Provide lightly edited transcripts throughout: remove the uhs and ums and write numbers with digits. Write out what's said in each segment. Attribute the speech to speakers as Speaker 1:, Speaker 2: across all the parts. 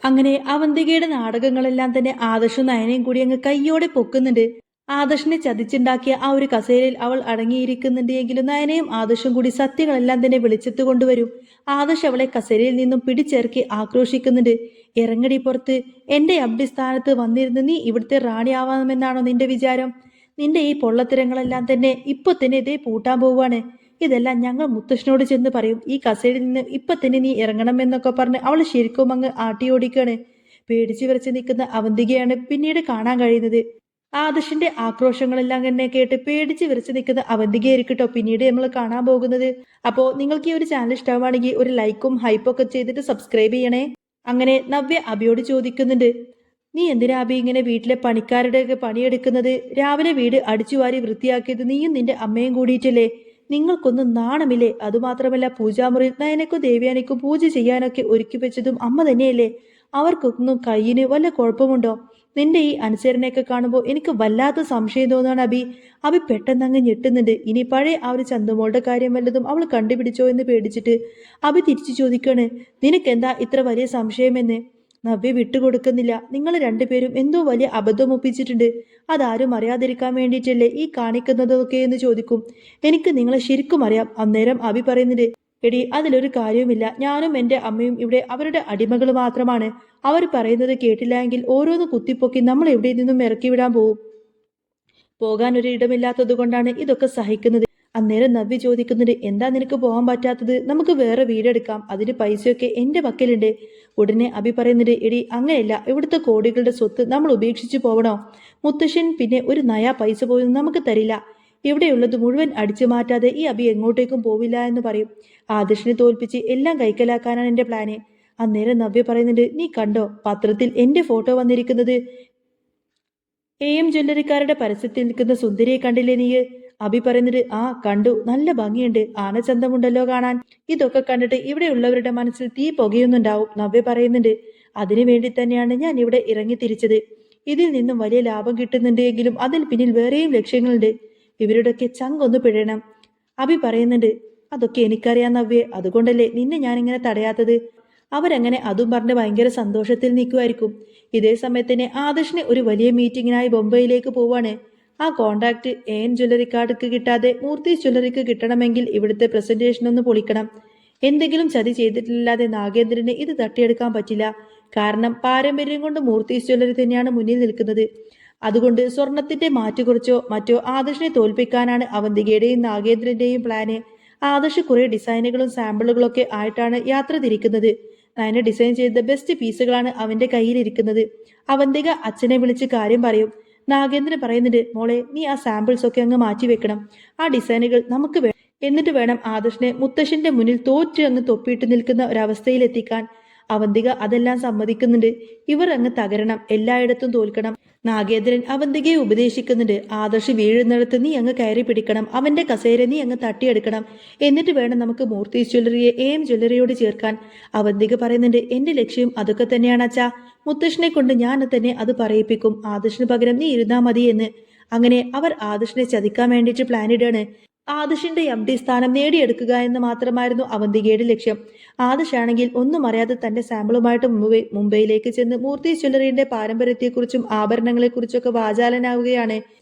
Speaker 1: അങ്ങനെ അവന്തികയുടെ നാടകങ്ങളെല്ലാം തന്നെ ആദർശും നയനയും കൂടി അങ്ങ് കയ്യോടെ പൊക്കുന്നുണ്ട്. ആദർശിനെ ചതിച്ചുണ്ടാക്കിയ ആ ഒരു കസേരയിൽ അവൾ അടങ്ങിയിരിക്കുന്നുണ്ട് എങ്കിലും നയനയും ആദർശും കൂടി സത്യങ്ങളെല്ലാം തന്നെ വെളിച്ചത്ത് കൊണ്ടുവരും. ആദർശ് അവളെ കസേരയിൽ നിന്നും പിടിച്ചിറക്കി ആക്രോശിക്കുന്നുണ്ട്. ഇറങ്ങടി പുറത്ത്, എന്റെ അബ്ഡി സ്ഥാനത്ത് വന്നിരുന്ന് നീ ഇവിടുത്തെ റാണിയാവാമെന്നാണോ നിന്റെ വിചാരം? നിന്റെ ഈ പൊള്ളത്തരങ്ങളെല്ലാം തന്നെ ഇപ്പൊ തന്നെ ഇതേ പൂട്ടാൻ പോവുകയാണ്. ഇതെല്ലാം ഞങ്ങൾ മുത്തശ്ശനോട് ചെന്ന് പറയും. ഈ കസേരയിൽ നിന്ന് ഇപ്പൊ തന്നെ നീ ഇറങ്ങണം എന്നൊക്കെ പറഞ്ഞ് അവൾ ശരിക്കും അങ്ങ് ആട്ടിയോടിക്കാണ്. പേടിച്ചു വിറച്ച് നിൽക്കുന്ന അവന്തികയാണ് പിന്നീട് കാണാൻ കഴിയുന്നത്. ആദർശിന്റെ ആക്രോശങ്ങളെല്ലാം തന്നെ കേട്ട് പേടിച്ച് വിറച്ച് നിൽക്കുന്ന അവന്തികയായിരിക്കട്ടോ പിന്നീട് നമ്മൾ കാണാൻ പോകുന്നത്. അപ്പോൾ നിങ്ങൾക്ക് ഈ ഒരു ചാനൽ ഇഷ്ടമാണെങ്കിൽ ഒരു ലൈക്കും ഹൈപ്പും ഒക്കെ ചെയ്തിട്ട് സബ്സ്ക്രൈബ് ചെയ്യണേ. അങ്ങനെ നവ്യ അബിയോട് ചോദിക്കുന്നുണ്ട്, നീ എന്തിനാ അബി ഇങ്ങനെ വീട്ടിലെ പണിക്കാരുടെയൊക്കെ പണിയെടുക്കുന്നത്? രാവിലെ വീട് അടിച്ചുവാരി വൃത്തിയാക്കിയത് നീയും നിന്റെ അമ്മയും കൂടിയിട്ടല്ലേ? നിങ്ങൾക്കൊന്നും നാണമില്ലേ? അതുമാത്രമല്ല പൂജാമുറിയിൽ നയനക്കും ദേവ്യാനിക്കും പൂജ ചെയ്യാനൊക്കെ ഒരുക്കി വെച്ചതും അമ്മ തന്നെയല്ലേ? അവർക്കൊന്നും കയ്യിന് വല്ല കുഴപ്പമുണ്ടോ? നിന്റെ ഈ അനുസരണയൊക്കെ കാണുമ്പോൾ എനിക്ക് വല്ലാത്ത സംശയം തോന്നാണ് അബി. അബി പെട്ടെന്ന് അങ്ങ് ഞെട്ടുന്നുണ്ട്. ഇനി പഴയ ആ ഒരു ചന്തുമോളുടെ കാര്യം വല്ലതും അവൾ കണ്ടുപിടിച്ചോ എന്ന് പേടിച്ചിട്ട് അബി തിരിച്ചു ചോദിക്കാണ്, നിനക്കെന്താ ഇത്ര വലിയ സംശയമെന്ന്? നവ്യ വിട്ടുകൊടുക്കുന്നില്ല. നിങ്ങൾ രണ്ടുപേരും എന്തോ വലിയ അബദ്ധം ഒപ്പിച്ചിട്ടുണ്ട്. അതാരും അറിയാതിരിക്കാൻ വേണ്ടിയിട്ടല്ലേ ഈ കാണിക്കുന്നതൊക്കെ എന്ന് ചോദിക്കും. എനിക്ക് നിങ്ങളെ ശരിക്കും അറിയാം. അന്നേരം അബി പറയുന്നുണ്ട്, എടി അതിലൊരു കാര്യവുമില്ല. ഞാനും എൻ്റെ അമ്മയും ഇവിടെ അവരുടെ അടിമകൾ മാത്രമാണ്. അവർ പറയുന്നത് കേട്ടില്ല എങ്കിൽ ഓരോന്ന് കുത്തിപ്പൊക്കി നമ്മൾ എവിടെ നിന്നും ഇറക്കി വിടാൻ പോവും. പോകാൻ ഒരു ഇടമില്ലാത്തത് കൊണ്ടാണ് ഇതൊക്കെ സഹിക്കുന്നത്. അന്നേരം നവ്യ ചോദിക്കുന്നുണ്ട്, എന്താ നിനക്ക് പോകാൻ പറ്റാത്തത്? നമുക്ക് വേറെ വീടെടുക്കാം, അതിന് പൈസയൊക്കെ എൻ്റെ പക്കലുണ്ട്. ഉടനെ അബി പറയുന്നുണ്ട്, എടി അങ്ങനെയല്ല, ഇവിടുത്തെ കോടികളുടെ സ്വത്ത് നമ്മൾ ഉപേക്ഷിച്ചു പോകണോ? മുത്തശ്ശൻ പിന്നെ ഒരു നയാ പൈസ പോലും നമുക്ക് തരില്ല. ഇവിടെയുള്ളത് മുഴുവൻ അടിച്ചു മാറ്റാതെ ഈ അബി എങ്ങോട്ടേക്കും പോവില്ല എന്ന് പറയും. ആദർശിനെ തോൽപ്പിച്ച് എല്ലാം കൈക്കലാക്കാനാണ് എൻ്റെ പ്ലാന്. അന്നേരം നവ്യ പറയുന്നുണ്ട്, നീ കണ്ടോ പത്രത്തിൽ എൻ്റെ ഫോട്ടോ വന്നിരിക്കുന്നത്? AM ജ്വല്ലറിക്കാരുടെ പരസ്യത്തിൽ നിൽക്കുന്ന സുന്ദരിയെ കണ്ടില്ലേ നീ? അബി പറയുന്നത്, ആ കണ്ടു, നല്ല ഭംഗിയുണ്ട്, ആനച്ചന്തമുണ്ടല്ലോ കാണാൻ. ഇതൊക്കെ കണ്ടിട്ട് ഇവിടെയുള്ളവരുടെ മനസ്സിൽ തീ പുകയുന്നുണ്ടാവും. നവ്യ പറയുന്നുണ്ട്, അതിനു വേണ്ടി തന്നെയാണ് ഞാൻ ഇവിടെ ഇറങ്ങി തിരിച്ചത്. ഇതിൽ നിന്നും വലിയ ലാഭം കിട്ടുന്നുണ്ട് എങ്കിലും അതിൽ പിന്നിൽ വേറെയും ലക്ഷ്യങ്ങളുണ്ട്. ഇവരുടെയൊക്കെ ചങ്കൊന്ന് പിഴയണം. അബി പറയുന്നുണ്ട്, അതൊക്കെ എനിക്കറിയാം നവ്യെ, അതുകൊണ്ടല്ലേ നിന്നെ ഞാനിങ്ങനെ തടയാത്തത്. അവരങ്ങനെ അതും പറഞ്ഞ് ഭയങ്കര സന്തോഷത്തിൽ നിൽക്കുമായിരിക്കും. ഇതേ സമയത്തിന് ആദർശിന് ഒരു വലിയ മീറ്റിങ്ങിനായി ബൊംബെയിലേക്ക് പോവാണ്. ആ കോണ്ടാക്ട് AN ജ്വല്ലറിക്കാർക്ക് കിട്ടാതെ മൂർത്തീസ് ജ്വല്ലറിക്ക് കിട്ടണമെങ്കിൽ ഇവിടുത്തെ പ്രസന്റേഷൻ ഒന്ന് പൊളിക്കണം. എന്തെങ്കിലും ചതി ചെയ്തിട്ടില്ലാതെ നാഗേന്ദ്രന് ഇത് തട്ടിയെടുക്കാൻ പറ്റില്ല. കാരണം പാരമ്പര്യം കൊണ്ട് മൂർത്തീസ് ജ്വല്ലറി തന്നെയാണ് മുന്നിൽ നിൽക്കുന്നത്. അതുകൊണ്ട് സ്വർണത്തിന്റെ മാറ്റുകുറിച്ചോ മറ്റോ ആദർശിനെ തോൽപ്പിക്കാനാണ് അവന്തികയുടെയും നാഗേന്ദ്രന്റെയും പ്ലാന്. ആദർശ് കുറെ ഡിസൈനുകളും സാമ്പിളുകളൊക്കെ ആയിട്ടാണ് യാത്ര തിരിക്കുന്നത്. നയന ഡിസൈൻ ചെയ്ത ബെസ്റ്റ് പീസുകളാണ് അവന്റെ കയ്യിലിരിക്കുന്നത്. അവന്തിക അച്ഛനെ വിളിച്ച് കാര്യം പറയും. നാഗേന്ദ്രൻ പറയുന്നുണ്ട്, മോളെ നീ ആ സാമ്പിൾസ് ഒക്കെ അങ്ങ് മാറ്റി വെക്കണം. ആ ഡിസൈനുകൾ നമുക്ക് എന്നിട്ട് വേണം ആദർശിനെ മുത്തശ്ശന്റെ മുന്നിൽ തോറ്റ് അങ്ങ് തൊപ്പിയിട്ട് നിൽക്കുന്ന ഒരവസ്ഥയിൽ എത്തിക്കാൻ. അവന്തിക അതെല്ലാം സമ്മതിക്കുന്നുണ്ട്. ഇവർ അങ്ങ് തകരണം, എല്ലായിടത്തും തോൽക്കണം. നാഗേന്ദ്രൻ അവന്തികയെ ഉപദേശിക്കുന്നുണ്ട്. ആദർശ് വീഴുന്നിടത്ത് നീ അങ്ങ് കയറി പിടിക്കണം, അവന്റെ കസേര നീ അങ്ങ് തട്ടിയെടുക്കണം. എന്നിട്ട് വേണം നമുക്ക് മൂർത്തീസ് ജ്വല്ലറിയെ AM ജ്വല്ലറിയോട് ചേർക്കാൻ. അവന്തിക പറയുന്നുണ്ട്, എന്റെ ലക്ഷ്യം അതൊക്കെ തന്നെയാണ് അച്ഛാ. മുത്തശ്ശനെ കൊണ്ട് ഞാൻ തന്നെ അത് പറയിപ്പിക്കും. ആദർശിന് പകരം നീ ഇരുന്നാ മതി എന്ന്. അങ്ങനെ അവർ ആദർശിനെ ചതിക്കാൻ വേണ്ടിയിട്ട് പ്ലാൻ ഇടാണ്. ആദർശിന്റെ MD സ്ഥാനം നേടിയെടുക്കുക എന്ന് മാത്രമായിരുന്നു അവന്തികയുടെ ലക്ഷ്യം. ആദർശാണെങ്കിൽ ഒന്നും അറിയാതെ തന്റെ സാമ്പിളുമായിട്ട് മുംബൈയിലേക്ക് ചെന്ന് മൂർത്തീസ് ജ്വല്ലറിയുടെ പാരമ്പര്യത്തെക്കുറിച്ചും ആഭരണങ്ങളെക്കുറിച്ചൊക്കെ വാചാലനാവുകയാണ്.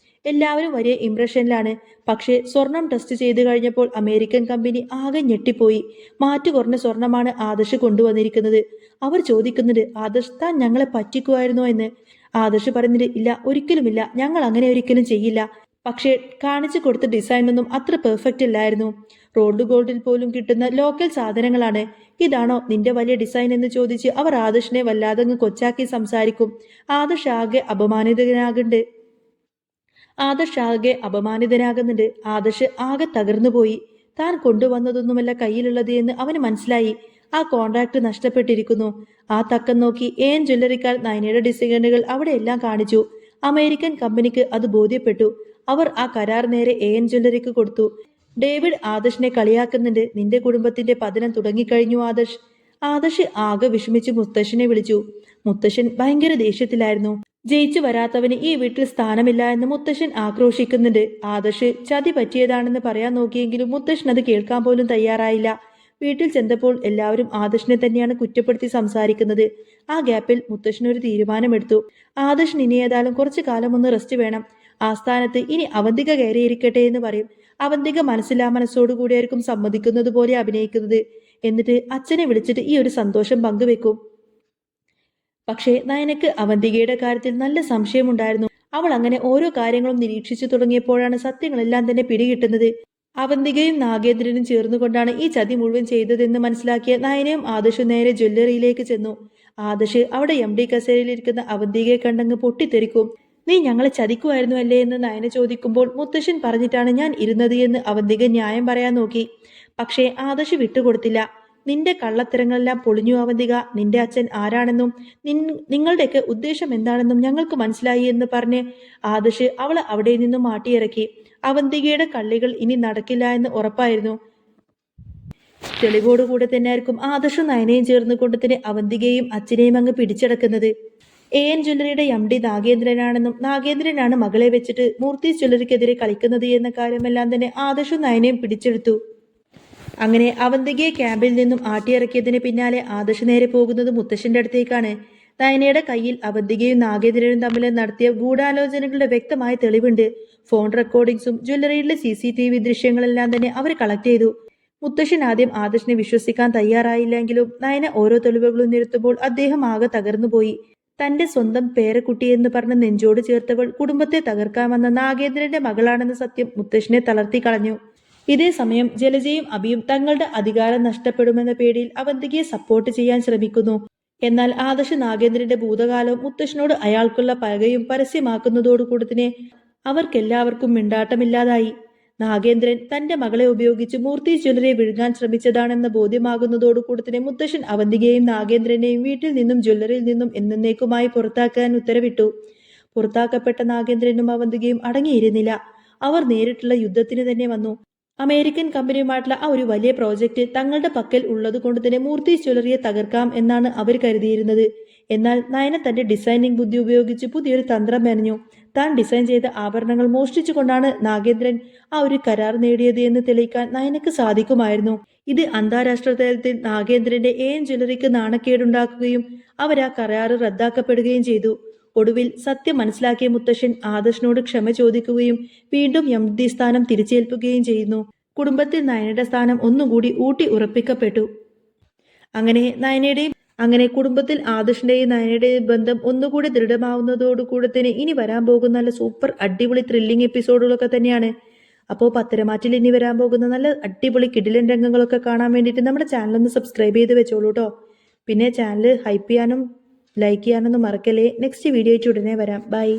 Speaker 1: എല്ലാവരും വലിയ ഇംപ്രഷനിലാണ്. പക്ഷേ സ്വർണം ടെസ്റ്റ് ചെയ്ത് കഴിഞ്ഞപ്പോൾ അമേരിക്കൻ കമ്പനി ആകെ ഞെട്ടിപ്പോയി. മാറ്റു കുറഞ്ഞ സ്വർണമാണ് ആദർശ് കൊണ്ടുവന്നിരിക്കുന്നത്. അവർ ചോദിക്കുന്നുണ്ട്, ആദർശ് താൻ ഞങ്ങളെ പറ്റിക്കുമായിരുന്നോ എന്ന്. ആദർശ് പറയുന്നത്, ഇല്ല, ഒരിക്കലുമില്ല, ഞങ്ങൾ അങ്ങനെ ഒരിക്കലും ചെയ്യില്ല. പക്ഷേ കാണിച്ചു കൊടുത്ത ഡിസൈനൊന്നും അത്ര പെർഫെക്റ്റ് അല്ലായിരുന്നു. റോഡ് ഗോൾഡിൽ പോലും കിട്ടുന്ന ലോക്കൽ സാധനങ്ങളാണ്. ഇതാണോ നിന്റെ വലിയ ഡിസൈൻ എന്ന് ചോദിച്ച് അവർ ആദർശിനെ വല്ലാതങ്ങ് കൊച്ചാക്കി സംസാരിക്കും. ആദർശ് ആകെ അപമാനിതനാകുന്നുണ്ട്. ആദർശ് ആകെ തകർന്നു പോയി. താൻ കൊണ്ടുവന്നതൊന്നുമല്ല കയ്യിലുള്ളത് എന്ന് അവന് മനസ്സിലായി. ആ കോൺട്രാക്ട് നഷ്ടപ്പെട്ടിരിക്കുന്നു. ആ തക്കം നോക്കി AN ജ്വല്ലറിക്കാർ നയനയുടെ ഡിസൈനുകൾ അവിടെ എല്ലാം കാണിച്ചു. അമേരിക്കൻ കമ്പനിക്ക് അത് ബോധ്യപ്പെട്ടു. അവർ ആ കരാർ നേരെ AN ജ്വല്ലറിക്ക് കൊടുത്തു. ഡേവിഡ് ആദർശിനെ കളിയാക്കുന്നുണ്ട്. നിന്റെ കുടുംബത്തിന്റെ പതനം തുടങ്ങിക്കഴിഞ്ഞു ആദർശ്. ആദർശ് ആകെ വിഷമിച്ച് മുത്തശ്ശനെ വിളിച്ചു. മുത്തശ്ശൻ ഭയങ്കര ദേഷ്യത്തിലായിരുന്നു. ജയിച്ചു വരാത്തവന് ഈ വീട്ടിൽ സ്ഥാനമില്ല എന്ന് മുത്തശ്ശൻ ആക്രോശിക്കുന്നുണ്ട്. ആദർശ് ചതി പറ്റിയതാണെന്ന് പറയാൻ നോക്കിയെങ്കിലും മുത്തശ്ശൻ അത് കേൾക്കാൻ പോലും തയ്യാറായില്ല. വീട്ടിൽ ചെന്നപ്പോൾ എല്ലാവരും ആദർശിനെ തന്നെയാണ് കുറ്റപ്പെടുത്തി സംസാരിക്കുന്നത്. ആ ഗ്യാപ്പിൽ മുത്തശ്ശൻ ഒരു തീരുമാനമെടുത്തു. ആദർശൻ ഇനി ഏതായാലും കുറച്ചു കാലം ഒന്ന് റെസ്റ്റ് വേണം. ആസ്ഥാനത്ത് ഇനി അവന്തിക കയറിയിരിക്കട്ടെ എന്ന് പറയും. അവന്തിക മനസ്സിലാ മനസ്സോടുകൂടിയായിരിക്കും സമ്മതിക്കുന്നത് പോലെ അഭിനയിക്കുന്നത്. എന്നിട്ട് അച്ഛനെ വിളിച്ചിട്ട് ഈ ഒരു സന്തോഷം പങ്കുവെക്കും. പക്ഷേ നയനക്ക് അവന്തികയുടെ കാര്യത്തിൽ നല്ല സംശയമുണ്ടായിരുന്നു. അവൾ അങ്ങനെ ഓരോ കാര്യങ്ങളും നിരീക്ഷിച്ചു തുടങ്ങിയപ്പോഴാണ് സത്യങ്ങളെല്ലാം തന്നെ പിടികിട്ടുന്നത്. അവന്തികയും നാഗേന്ദ്രനും ചേർന്നുകൊണ്ടാണ് ഈ ചതി മുഴുവൻ ചെയ്തതെന്ന് മനസ്സിലാക്കിയ നയനയും ആദർശും നേരെ ജ്വല്ലറിയിലേക്ക് ചെന്നു. ആദർശ് അവിടെ MD കസേരയിലിരിക്കുന്ന അവന്തികയെ കണ്ടങ്ങ് പൊട്ടിത്തെറിക്കും. നീ ഞങ്ങളെ ചതിക്കുമായിരുന്നു അല്ലേ എന്ന് നയന ചോദിക്കുമ്പോൾ മുത്തശ്ശൻ പറഞ്ഞിട്ടാണ് ഞാൻ ഇരുന്നത് എന്ന് അവന്തിക ന്യായം പറയാൻ നോക്കി. പക്ഷേ ആദർശ് വിട്ടുകൊടുത്തില്ല. നിന്റെ കള്ളത്തരങ്ങളെല്ലാം പൊളിഞ്ഞു അവന്തിക. നിന്റെ അച്ഛൻ ആരാണെന്നും നിങ്ങളുടെയൊക്കെ ഉദ്ദേശം എന്താണെന്നും ഞങ്ങൾക്ക് മനസ്സിലായി എന്ന് പറഞ്ഞ് ആദർശ് അവളെ അവിടെ നിന്നും മാറ്റിയിറക്കി. അവന്തികയുടെ കള്ളികൾ ഇനി നടക്കില്ല എന്ന് ഉറപ്പായിരുന്നു. തെളിവോടുകൂടെ തന്നെയായിരിക്കും ആദർശും നയനയും ചേർന്നുകൊണ്ട് തന്നെ അവന്തികയും അച്ഛനെയും അങ്ങ് പിടിച്ചടക്കുന്നത്. AN ജ്വല്ലറിയുടെ MD നാഗേന്ദ്രനാണെന്നും നാഗേന്ദ്രനാണ് മകളെ വെച്ചിട്ട് മൂർത്തി ജ്വല്ലറിക്കെതിരെ കളിക്കുന്നത് എന്ന കാര്യമെല്ലാം തന്നെ ആദർശും നയനയും പിടിച്ചെടുത്തു. അങ്ങനെ അവന്തികയെ ക്യാമ്പിൽ നിന്നും ആട്ടിയിറക്കിയതിന് പിന്നാലെ ആദർശ് നേരെ പോകുന്നത് മുത്തശ്ശന്റെ അടുത്തേക്കാണ്. നയനയുടെ കയ്യിൽ അവന്തികയും നാഗേന്ദ്രനും തമ്മിൽ നടത്തിയ ഗൂഢാലോചനകളുടെ വ്യക്തമായ തെളിവുണ്ട്. ഫോൺ റെക്കോർഡിംഗ്സും ജ്വല്ലറിയിലെ CCTV ദൃശ്യങ്ങളെല്ലാം തന്നെ അവർ കളക്ട് ചെയ്തു. മുത്തശ്ശൻ ആദ്യം ആദർശിനെ വിശ്വസിക്കാൻ തയ്യാറായില്ലെങ്കിലും നയന ഓരോ തെളിവുകളും നിരത്തുമ്പോൾ അദ്ദേഹം ആകെ തകർന്നുപോയി. തന്റെ സ്വന്തം പേരക്കുട്ടിയെന്ന് പറഞ്ഞ് നെഞ്ചോട് ചേർത്തവൾ കുടുംബത്തെ തകർക്കാമെന്ന നാഗേന്ദ്രന്റെ മകളാണെന്ന സത്യം മുത്തശ്ശനെ തളർത്തി കളഞ്ഞു. ഇതേ സമയം ജലജയും അഭിയും തങ്ങളുടെ അധികാരം നഷ്ടപ്പെടുമെന്ന പേടിയിൽ അവന്തികയെ സപ്പോർട്ട് ചെയ്യാൻ ശ്രമിക്കുന്നു. എന്നാൽ ആദർശ് നാഗേന്ദ്രന്റെ ഭൂതകാലവും മുത്തശ്ശനോട് അയാൾക്കുള്ള പകയും പരസ്യമാക്കുന്നതോടുകൂടി തന്നെ അവർക്കെല്ലാവർക്കും മിണ്ടാട്ടമില്ലാതായി. നാഗേന്ദ്രൻ തന്റെ മകളെ ഉപയോഗിച്ച് മൂർത്തി ജ്വല്ലറിയെ വിഴുങ്ങാൻ ശ്രമിച്ചതാണെന്ന ബോധ്യമാകുന്നതോടുകൂടി തന്നെ മുത്തശ്ശൻ അവന്തികയെയും നാഗേന്ദ്രനെയും വീട്ടിൽ നിന്നും ജ്വല്ലറിയിൽ നിന്നും എന്നേക്കുമായി പുറത്താക്കാൻ ഉത്തരവിട്ടു. പുറത്താക്കപ്പെട്ട നാഗേന്ദ്രനും അവന്തികയും അടങ്ങിയിരുന്നില്ല. അവർ നേരിട്ടുള്ള യുദ്ധത്തിന് തന്നെ വന്നു. അമേരിക്കൻ കമ്പനിയുമായിട്ടുള്ള ആ ഒരു വലിയ പ്രോജക്റ്റ് തങ്ങളുടെ പക്കൽ ഉള്ളത് കൊണ്ട് തന്നെ മൂർത്തി ജ്വല്ലറിയെ തകർക്കാം എന്നാണ് അവർ കരുതിയിരുന്നത്. എന്നാൽ നയന തന്റെ ഡിസൈനിങ് ബുദ്ധി ഉപയോഗിച്ച് പുതിയൊരു തന്ത്രം മെനഞ്ഞു. താൻ ഡിസൈൻ ചെയ്ത ആഭരണങ്ങൾ മോഷ്ടിച്ചുകൊണ്ടാണ് നാഗേന്ദ്രൻ ആ ഒരു കരാർ നേടിയത് എന്ന് തെളിയിക്കാൻ നയനക്ക് സാധിക്കുമായിരുന്നു. ഇത് അന്താരാഷ്ട്ര തലത്തിൽ നാഗേന്ദ്രന്റെ AN ജ്വല്ലറിക്ക് നാണക്കേടുണ്ടാക്കുകയും അവർ ആ കരാറ് റദ്ദാക്കപ്പെടുകയും ചെയ്തു. ഒടുവിൽ സത്യം മനസ്സിലാക്കിയ മുത്തശ്ശൻ ആദർശിനോട് ക്ഷമ ചോദിക്കുകയും വീണ്ടും MD സ്ഥാനം തിരിച്ചേൽപ്പിക്കുകയും ചെയ്യുന്നു. കുടുംബത്തിൽ നയനയുടെ സ്ഥാനം ഒന്നുകൂടി ഊട്ടി ഉറപ്പിക്കപ്പെട്ടു. അങ്ങനെ കുടുംബത്തിൽ ആദർശിന്റെയും നയനയുടെയും ബന്ധം ഒന്നുകൂടി ദൃഢമാവുന്നതോടുകൂടി തന്നെ ഇനി വരാൻ പോകുന്ന നല്ല സൂപ്പർ അടിപൊളി ത്രില്ലിംഗ് എപ്പിസോഡുകളൊക്കെ തന്നെയാണ്. അപ്പോൾ പത്തരമാറ്റിൽ ഇനി വരാൻ പോകുന്ന നല്ല അടിപൊളി കിടിലൻ രംഗങ്ങളൊക്കെ കാണാൻ വേണ്ടിയിട്ട് നമ്മുടെ ചാനലൊന്ന് സബ്സ്ക്രൈബ് ചെയ്ത് വെച്ചോളൂ കേട്ടോ. പിന്നെ ചാനൽ ഹൈപ്പ് ചെയ്യാനും ലൈക്ക് ചെയ്യാനൊന്നും മറക്കല്ലേ. നെക്സ്റ്റ് വീഡിയോ ആയിട്ട് ഉടനെ വരാം. ബൈ.